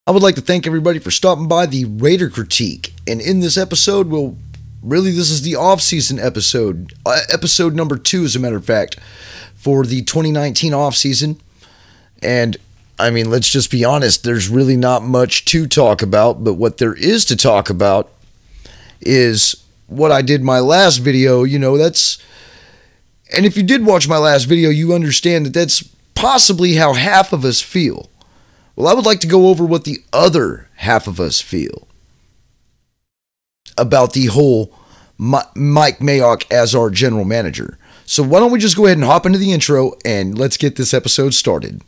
I would like to thank everybody for stopping by the Raider Critique. And in this episode, this is the off-season episode. Episode number 2, as a matter of fact, for the 2019 off-season. And, I mean, let's just be honest, there's really not much to talk about. But what there is to talk about is what I did my last video. And if you did watch my last video, you understand that that's possibly how half of us feel. Well, I would like to go over what the other half of us feel about the whole Mike Mayock as our general manager. So why don't we just go ahead and hop into the intro and let's get this episode started.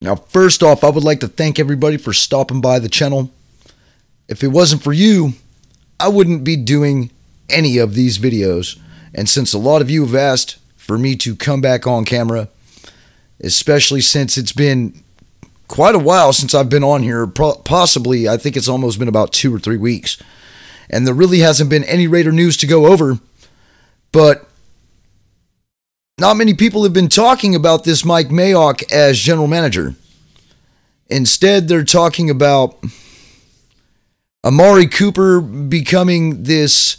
Now, first off, I would like to thank everybody for stopping by the channel. If it wasn't for you, I wouldn't be doing any of these videos. And since a lot of you have asked for me to come back on camera, especially since it's been quite a while since I've been on here, possibly, I think it's almost been about 2 or 3 weeks. And there really hasn't been any Raider news to go over. But not many people have been talking about this Mike Mayock as general manager. Instead, they're talking about Amari Cooper becoming this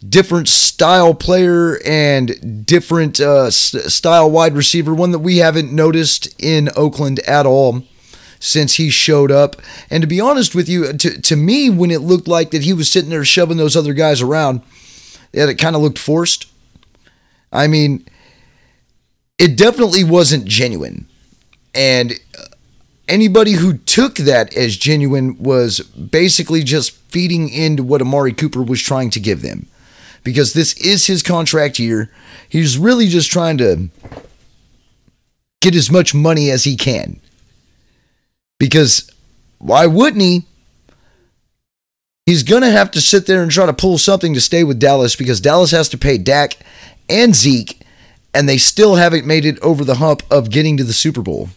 different style player and different style wide receiver, one that we haven't noticed in Oakland at all since he showed up. And to be honest with you, to me, when it looked like that he was sitting there shoving those other guys around, that it kind of looked forced. I mean, it definitely wasn't genuine. And anybody who took that as genuine was basically just feeding into what Amari Cooper was trying to give them. Because this is his contract year. He's really just trying to get as much money as he can. Because why wouldn't he? He's going to have to sit there and try to pull something to stay with Dallas, because Dallas has to pay Dak and Zeke, and they still haven't made it over the hump of getting to the Super Bowl.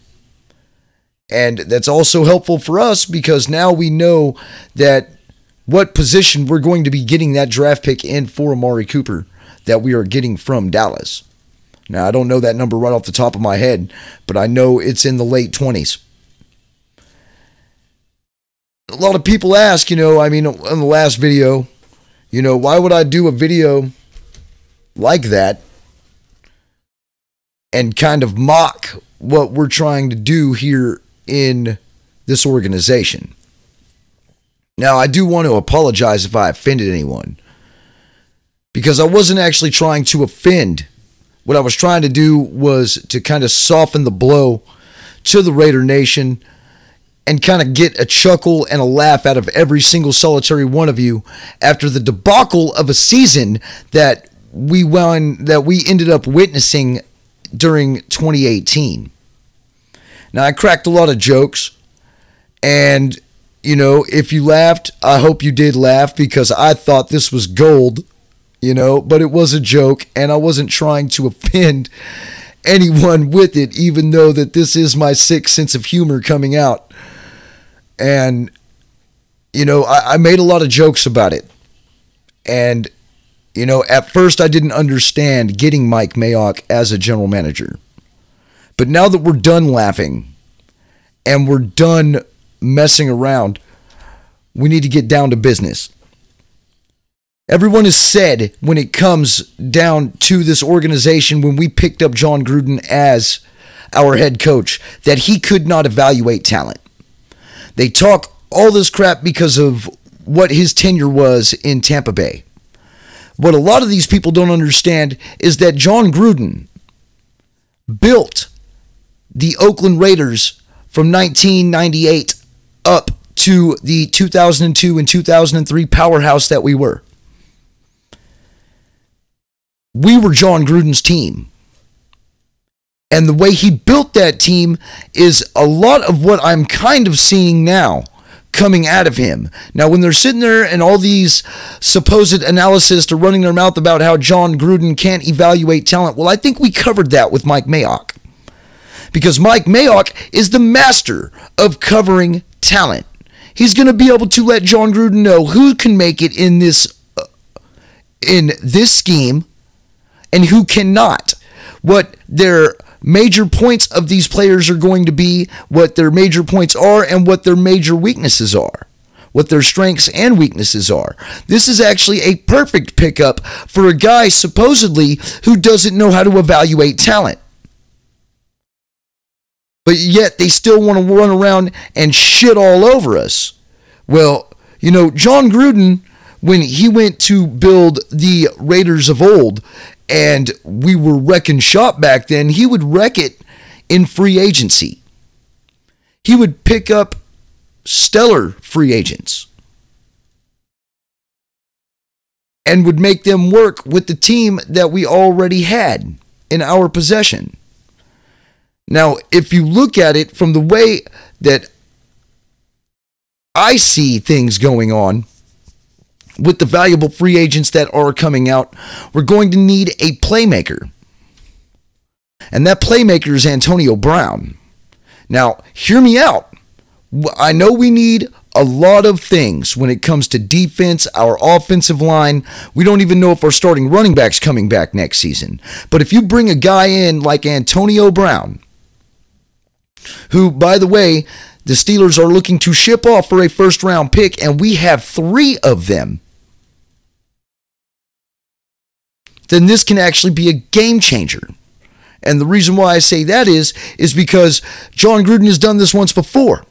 And that's also helpful for us because now we know that what position we're going to be getting that draft pick in for Amari Cooper that we are getting from Dallas. Now, I don't know that number right off the top of my head, but I know it's in the late 20s. A lot of people ask, in the last video, why would I do a video like that and kind of mock what we're trying to do here in this organization? Now, I do want to apologize if I offended anyone, because I wasn't actually trying to offend. What I was trying to do was to kind of soften the blow to the Raider Nation and kind of get a chuckle and a laugh out of every single solitary one of you after the debacle of a season that we ended up witnessing during 2018. Now, I cracked a lot of jokes, and, if you laughed, I hope you did laugh, because I thought this was gold, but it was a joke, and I wasn't trying to offend anyone with it, even though that this is my sick sense of humor coming out. And, I made a lot of jokes about it. And, at first I didn't understand getting Mike Mayock as a general manager. But now that we're done laughing and we're done messing around, we need to get down to business. Everyone has said when it comes down to this organization, when we picked up John Gruden as our head coach, that he could not evaluate talent. They talk all this crap because of what his tenure was in Tampa Bay. What a lot of these people don't understand is that John Gruden built the Oakland Raiders from 1998 up to the 2002 and 2003 powerhouse that we were. We were John Gruden's team. And the way he built that team is a lot of what I'm kind of seeing now coming out of him. Now, when they're sitting there and all these supposed analysts are running their mouth about how John Gruden can't evaluate talent, well, I think we covered that with Mike Mayock. Because Mike Mayock is the master of covering talent. He's going to be able to let John Gruden know who can make it in this scheme and who cannot. What their major points of these players are going to be, what their major points are, and what their major weaknesses are, what their strengths and weaknesses are. This is actually a perfect pickup for a guy supposedly who doesn't know how to evaluate talent. But yet they still want to run around and shit all over us. Well, you know, John Gruden, when he went to build the Raiders of old, and we were wrecking shop back then, he would wreck it in free agency. He would pick up stellar free agents and would make them work with the team that we already had in our possession. Now, if you look at it from the way that I see things going on, with the valuable free agents that are coming out, we're going to need a playmaker. And that playmaker is Antonio Brown. Now, hear me out. I know we need a lot of things when it comes to defense, our offensive line. We don't even know if our starting running back's coming back next season. But if you bring a guy in like Antonio Brown, who, by the way, the Steelers are looking to ship off for a first-round pick, and we have 3 of them, then this can actually be a game changer. And the reason why I say that is because John Gruden has done this once before.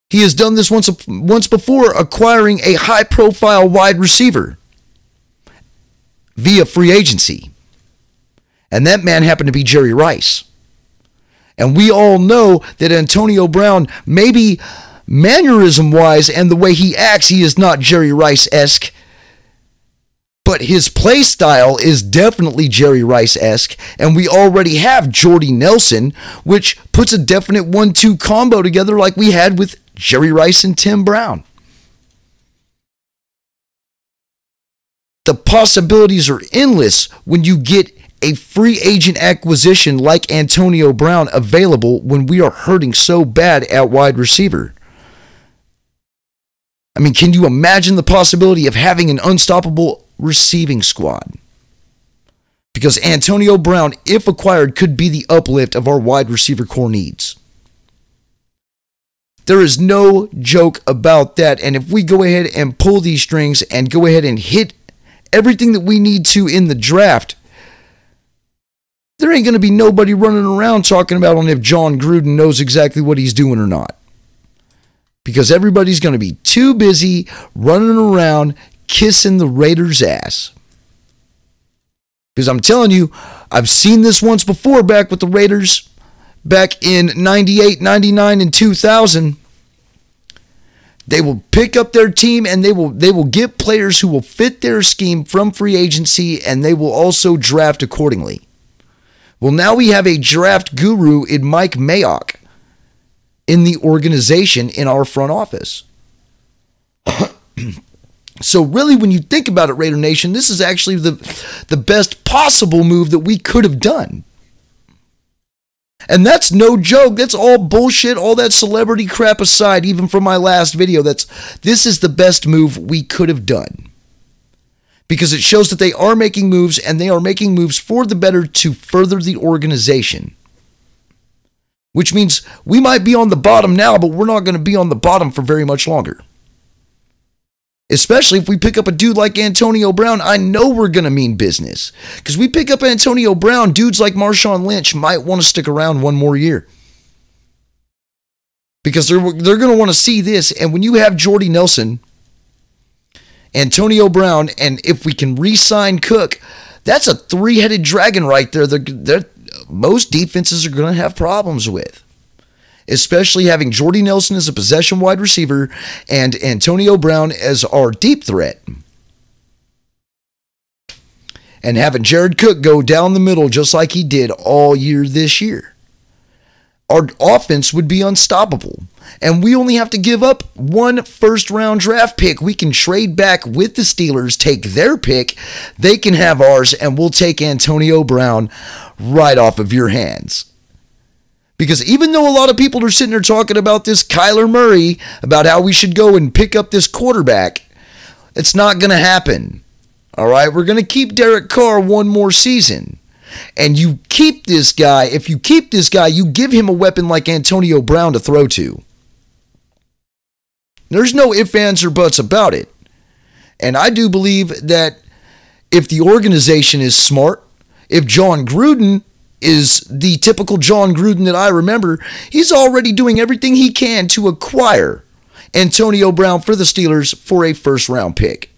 He has done this once before, acquiring a high-profile wide receiver via free agency. And that man happened to be Jerry Rice. And we all know that Antonio Brown, maybe mannerism-wise and the way he acts, he is not Jerry Rice-esque. But his play style is definitely Jerry Rice-esque. And we already have Jordy Nelson, which puts a definite 1-2 combo together like we had with Jerry Rice and Tim Brown. The possibilities are endless when you get a free agent acquisition like Antonio Brown available when we are hurting so bad at wide receiver. I mean, can you imagine the possibility of having an unstoppable receiving squad? Because Antonio Brown, if acquired, could be the uplift of our wide receiver core needs. There is no joke about that. And if we go ahead and pull these strings and go ahead and hit everything that we need to in the draft, there ain't going to be nobody running around talking about on if John Gruden knows exactly what he's doing or not. Because everybody's going to be too busy running around kissing the Raiders' ass. Because I'm telling you, I've seen this once before back with the Raiders, back in 98, 99, and 2000. They will pick up their team and they will get players who will fit their scheme from free agency, and they will also draft accordingly. Well, now we have a draft guru in Mike Mayock in the organization in our front office. So really, when you think about it, Raider Nation, this is actually the best possible move that we could have done. And that's no joke. That's all bullshit. All that celebrity crap aside, even from my last video, this is the best move we could have done. Because it shows that they are making moves, and they are making moves for the better to further the organization. Which means we might be on the bottom now, but we're not going to be on the bottom for very much longer. Especially if we pick up a dude like Antonio Brown, I know we're going to mean business. Because we pick up Antonio Brown, dudes like Marshawn Lynch might want to stick around one more year. Because they're going to want to see this. And when you have Jordy Nelson, Antonio Brown, and if we can re-sign Cook, that's a three-headed dragon right there that most defenses are going to have problems with. especially having Jordy Nelson as a possession wide receiver and Antonio Brown as our deep threat. And having Jared Cook go down the middle just like he did all year this year. Our offense would be unstoppable. And we only have to give up one first-round draft pick. We can trade back with the Steelers, take their pick, they can have ours, and we'll take Antonio Brown right off of your hands. Because even though a lot of people are sitting there talking about this Kyler Murray, about how we should go and pick up this quarterback, it's not going to happen. All right, we're going to keep Derek Carr one more season. And you keep this guy, if you keep this guy, you give him a weapon like Antonio Brown to throw to. There's no ifs, ands, or buts about it. And I do believe that if the organization is smart, if John Gruden is the typical John Gruden that I remember, he's already doing everything he can to acquire Antonio Brown for the Steelers for a first-round pick.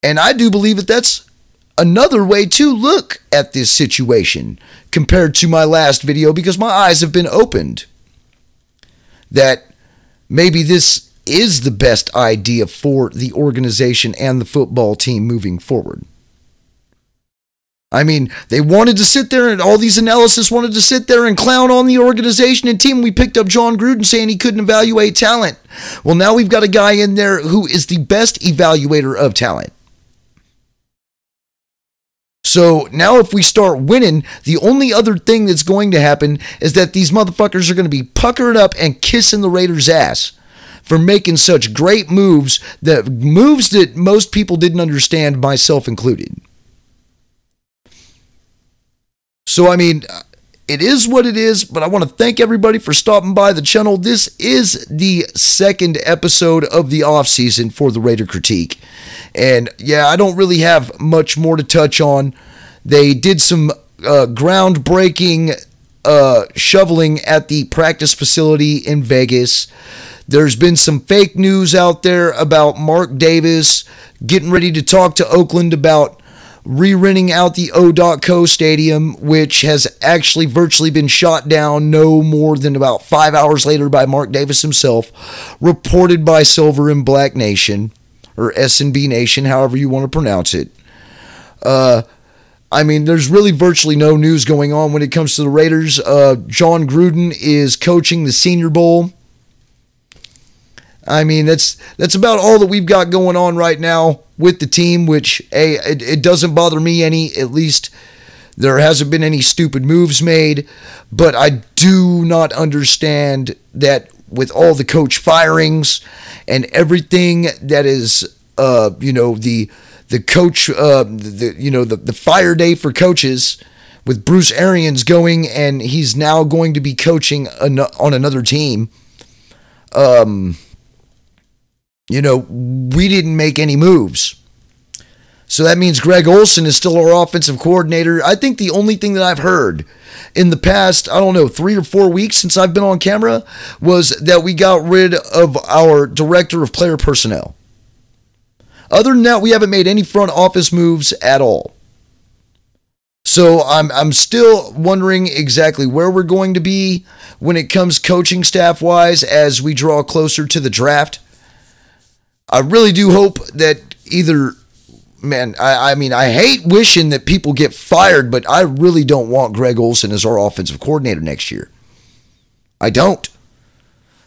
And I do believe that that's another way to look at this situation compared to my last video, because my eyes have been opened that maybe this is the best idea for the organization and the football team moving forward. I mean, they wanted to sit there, and all these analysts wanted to sit there and clown on the organization and team. We picked up John Gruden saying he couldn't evaluate talent. Well, now we've got a guy in there who is the best evaluator of talent. So now if we start winning, the only other thing that's going to happen is that these motherfuckers are going to be puckering up and kissing the Raiders' ass for making such great moves that most people didn't understand, myself included. So, I mean, it is what it is, but I want to thank everybody for stopping by the channel. This is the second episode of the offseason for the Raider Critique. And, yeah, I don't really have much more to touch on. They did some groundbreaking shoveling at the practice facility in Vegas. There's been some fake news out there about Mark Davis getting ready to talk to Oakland about re-renting out the O.Co Stadium, which has actually virtually been shot down no more than about 5 hours later by Mark Davis himself, reported by Silver and Black Nation, or S&B Nation, however you want to pronounce it. I mean, there's really virtually no news going on when it comes to the Raiders. John Gruden is coaching the Senior Bowl. I mean, that's about all that we've got going on right now with the team, which, hey, it doesn't bother me any. At least there hasn't been any stupid moves made. But I do not understand that with all the coach firings and everything that is, the coach, the fire day for coaches, with Bruce Arians going, and he's now going to be coaching on another team. We didn't make any moves. So that means Greg Olsen is still our offensive coordinator. I think the only thing that I've heard in the past, 3 or 4 weeks since I've been on camera, was that we got rid of our director of player personnel. Other than that, we haven't made any front office moves at all. So I'm still wondering exactly where we're going to be when it comes coaching staff-wise as we draw closer to the draft. I really do hope that either, man, I mean, I hate wishing that people get fired, but I really don't want Greg Olsen as our offensive coordinator next year. I don't.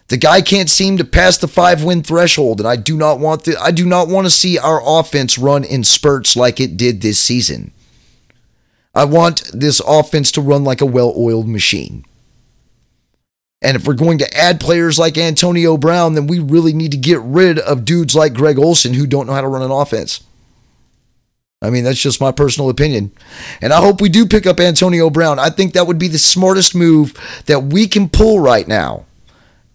The guy can't seem to pass the 5-win threshold, and I do not want to see our offense run in spurts like it did this season. I want this offense to run like a well-oiled machine. And if we're going to add players like Antonio Brown, then we really need to get rid of dudes like Greg Olsen who don't know how to run an offense. I mean, that's just my personal opinion. And I hope we do pick up Antonio Brown. I think that would be the smartest move that we can pull right now,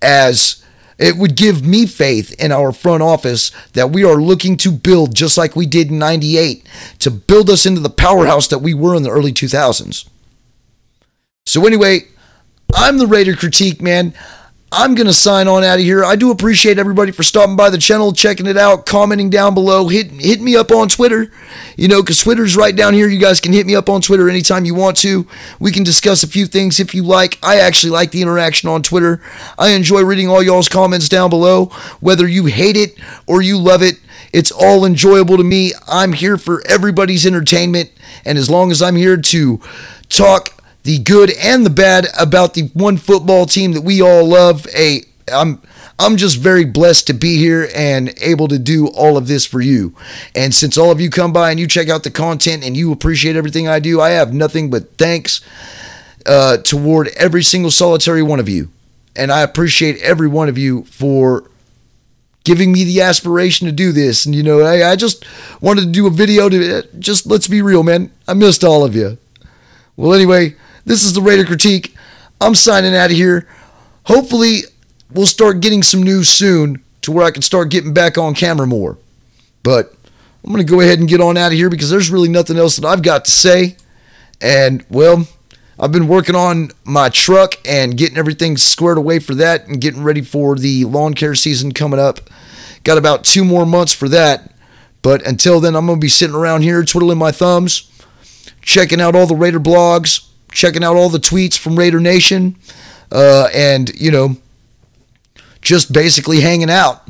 as it would give me faith in our front office that we are looking to build just like we did in '98 to build us into the powerhouse that we were in the early 2000s. So anyway, I'm the Raider Critique, man. I'm going to sign on out of here. I do appreciate everybody for stopping by the channel, checking it out, commenting down below. Hit me up on Twitter, because Twitter's right down here. You guys can hit me up on Twitter anytime you want to. We can discuss a few things if you like. I actually like the interaction on Twitter. I enjoy reading all y'all's comments down below. Whether you hate it or you love it, it's all enjoyable to me. I'm here for everybody's entertainment, and as long as I'm here to talk the good and the bad about the one football team that we all love, I'm just very blessed to be here and able to do all of this for you. And since all of you come by and you check out the content and you appreciate everything I do, I have nothing but thanks toward every single solitary one of you. And I appreciate every one of you for giving me the aspiration to do this. And, I just wanted to do a video to just, let's be real, man. I missed all of you. Well, anyway, this is the Raider Critique. I'm signing out of here. Hopefully, we'll start getting some news soon to where I can start getting back on camera more. But I'm going to go ahead and get on out of here because there's really nothing else that I've got to say. And, well, I've been working on my truck and getting everything squared away for that and getting ready for the lawn care season coming up. Got about 2 more months for that. But until then, I'm going to be sitting around here twiddling my thumbs, checking out all the Raider blogs, checking out all the tweets from Raider Nation, and, just basically hanging out.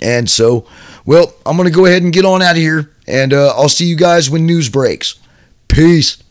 And so, well, I'm going to go ahead and get on out of here, and I'll see you guys when news breaks. Peace.